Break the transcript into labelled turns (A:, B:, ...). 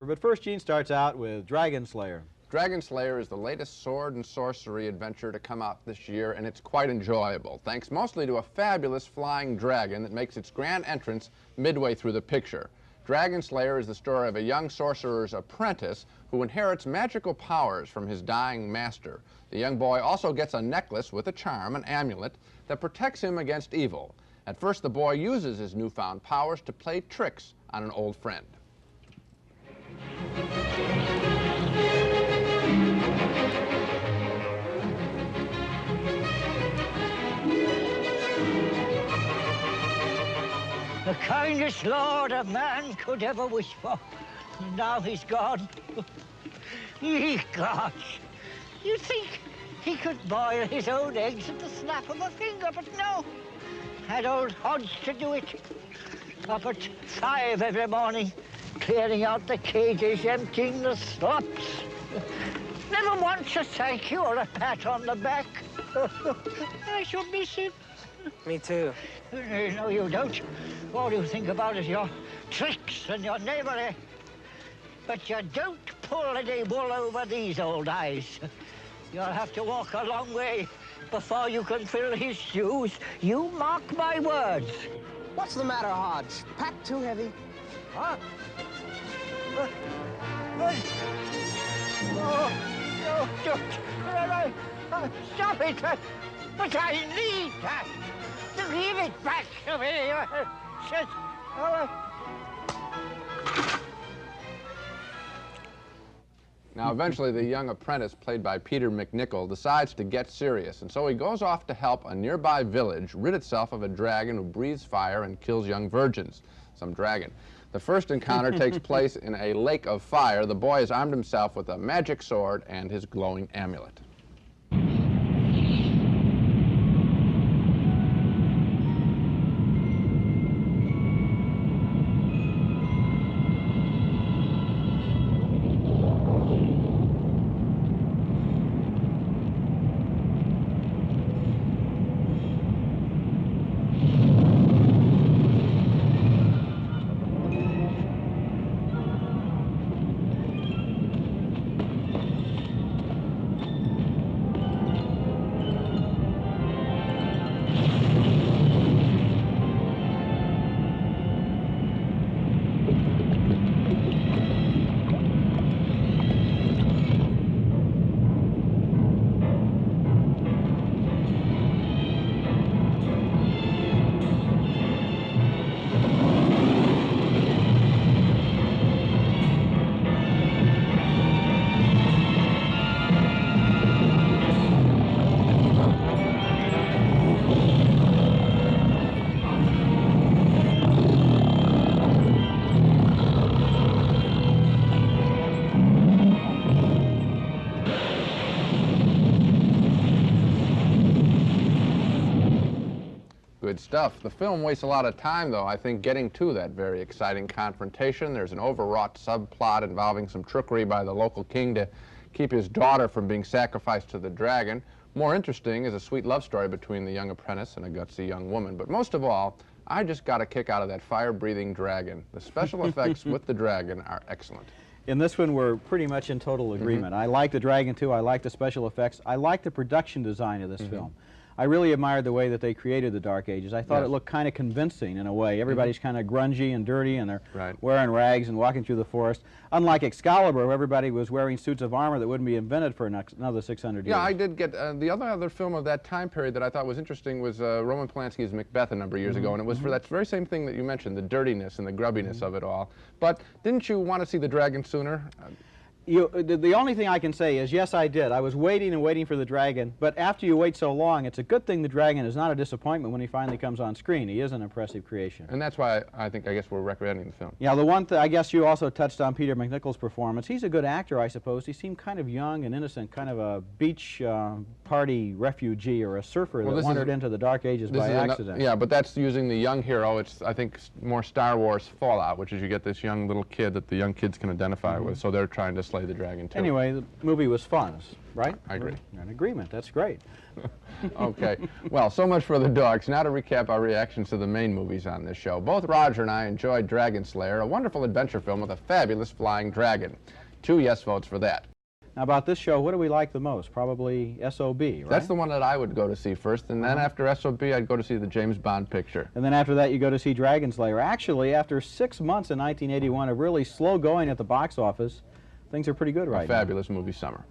A: But first, Gene starts out with Dragonslayer.
B: Dragonslayer is the latest sword and sorcery adventure to come out this year, and it's quite enjoyable, thanks mostly to a fabulous flying dragon that makes its grand entrance midway through the picture. Dragonslayer is the story of a young sorcerer's apprentice who inherits magical powers from his dying master. The young boy also gets a necklace with a charm, an amulet, that protects him against evil. At first, the boy uses his newfound powers to play tricks on an old friend.
C: The kindest lord a man could ever wish for. And now he's gone. Ye gods! You'd think he could boil his own eggs at the snap of a finger, but no. Had old Hodge to do it. Up at 5 every morning, clearing out the cages, emptying the slops. Never once a thank you or a pat on the back. I shall miss him.
D: Me too.
C: No, you don't. All you think about is your tricks and your knavery. But you don't pull any wool over these old eyes. You'll have to walk a long way before you can fill his shoes. You mark my words.
D: What's the matter, Hodge? Packed too heavy?
C: Huh? Oh, no, don't. Stop it. But I need that. Give it back to me.
B: Now, eventually, the young apprentice, played by Peter MacNicol, decides to get serious, and so he goes off to help a nearby village rid itself of a dragon who breathes fire and kills young virgins. Some dragon. The first encounter takes place in a lake of fire. The boy has armed himself with a magic sword and his glowing amulet. Good stuff. The film wastes a lot of time, though, I think, getting to that very exciting confrontation. There's an overwrought subplot involving some trickery by the local king to keep his daughter from being sacrificed to the dragon. More interesting is a sweet love story between the young apprentice and a gutsy young woman. But most of all, I just got a kick out of that fire-breathing dragon. The special effects with the dragon are excellent.
A: In this one, we're pretty much in total agreement. I like the dragon, too. I like the special effects. I like the production design of this film. I really admired the way that they created the Dark Ages. I thought it looked kind of convincing in a way. Everybody's kind of grungy and dirty, and they're wearing rags and walking through the forest. Unlike Excalibur, where everybody was wearing suits of armor that wouldn't be invented for another 600 years.
B: Yeah, I did get the other film of that time period that I thought was interesting was Roman Polanski's Macbeth a number of years ago, and it was for that very same thing that you mentioned, the dirtiness and the grubbiness of it all. But didn't you want to see the dragon sooner?
A: The only thing I can say is, yes, I did. I was waiting and waiting for the dragon, but after you wait so long, it's a good thing the dragon is not a disappointment when he finally comes on screen. He is an impressive creation.
B: And that's why I guess we're recommending the film.
A: Yeah, the one thing, I guess you also touched on Peter MacNicol's performance. He's a good actor, I suppose. He seemed kind of young and innocent, kind of a beach party refugee or a surfer that wandered into the Dark Ages by accident.
B: Yeah, but that's using the young hero. It's, I think, more Star Wars Fallout, which is you get this young little kid that the young kids can identify with, so they're trying to Slay the Dragon 2.
A: Anyway, the movie was fun, right?
B: I agree.
A: We're in agreement. That's great.
B: Okay. Well, so much for the dogs. Now to recap our reactions to the main movies on this show. Both Roger and I enjoyed Dragonslayer, a wonderful adventure film with a fabulous flying dragon. 2 yes votes for that.
A: Now, about this show, what do we like the most? Probably SOB, right?
B: That's the one that I would go to see first, and then after SOB, I'd go to see the James Bond picture.
A: And then after that, you go to see Dragonslayer. Actually, after 6 months in 1981 of really slow going at the box office, things are pretty good right now.
B: A fabulous movie summer.